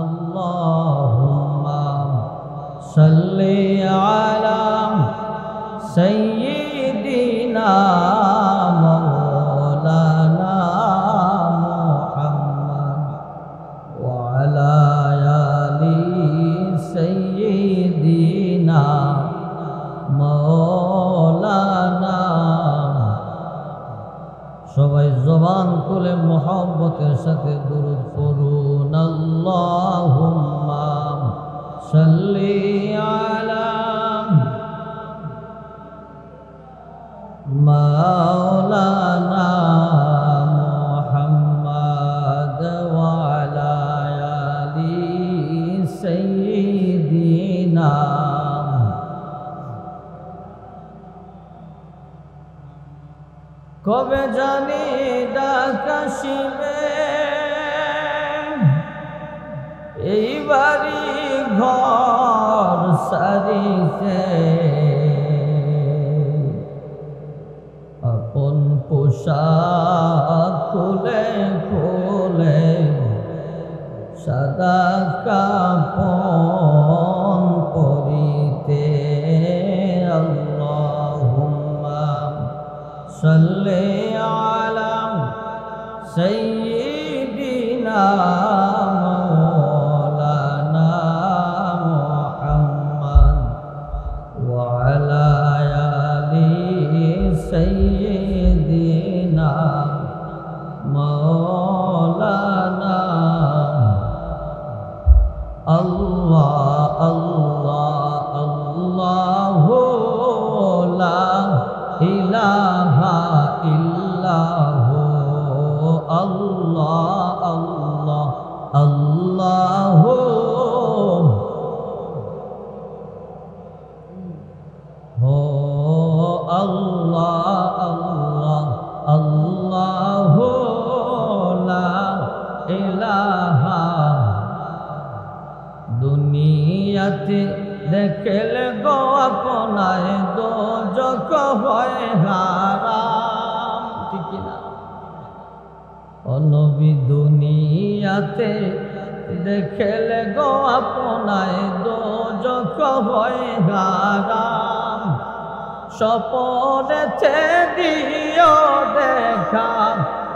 আল্লাহুম্মা সাল্লি আলা সাইয়্যিদিনা মাওলানা মুহাম্মদ ওয়া আলা আলি সাইয়্যিদিনা মাওলানা। সবাই জবান খুলে মুহাব্বতের সাথে দুরূদ পড়ুন। আল্লাহুম্মা সাল্লি আলা মাওলানা মুহাম্মদ ওয়া আলা আলি সাইয়্যিদিনা। কবে জানি ডাক আসিবে এই বাড়ি ঘর সারিতে, আপন পোশাক খুলে খুলে সাদা কাপন পরিতে। আল্লাহুম্মা সাল্লি আলা সাইয়্যিদিনা মাওলানা মুহাম্মদ ওয়া আলা আলি সাইয়্যিদিনা মাওলানা। আল্লাহ আল্লাহ আল্লাহু লা ইলাহা ইল্লাহু। আল্লাহ আল্লাহ আল্লাহু হো। আল্লাহ আল্লাহ আল্লাহু লা ইলাহা। দুনিয়াতে দেখলে গো আপনায় দোজখ হয় হারাম, ঠিক না? ও নবী দুনিয়াতে দেখলে গো আপনায় দোজখ হয় হারাম। স্বপনেতে দিও দেখা,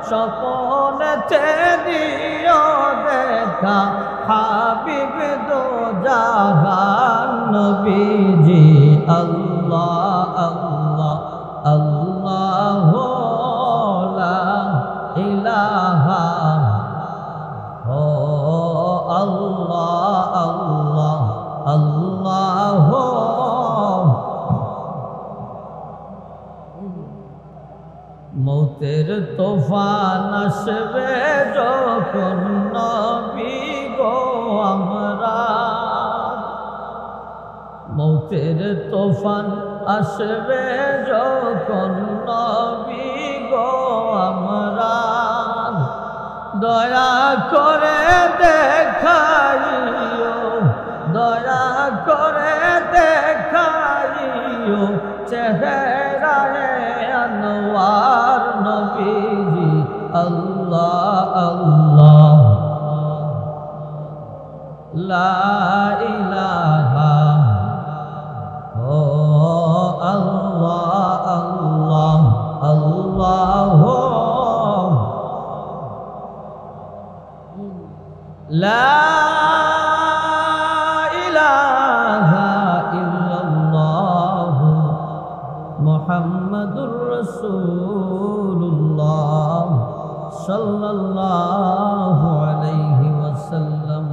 স্বপনেতে দিও দেখা হাবিব দো জাহান নবীজি। আল্লাহ আল্লাহ আল্লাহু লা ইলাহা ও। আল্লাহ আল্লাহ আল্লাহু। মৌতের তুফান আসবে যখন নবী গো আমরা, মৌতের তুফান আসবে যখন নবী গো আমরা, দয়া করে দেখাইও, দয়া করে দেখাইও চেহারায়ে আনওয়ার নবীজি। আল্লাহ আল্লাহ লা ইলাহা ও। আল্লাহ আল্লাহ আল্লাহু লা ইলাহা ইল্লাল্লাহু মুহাম্মাদুর রাসূলুল্লাহ সাল্লাল্লাহু আলাইহি ওয়াসাল্লাম।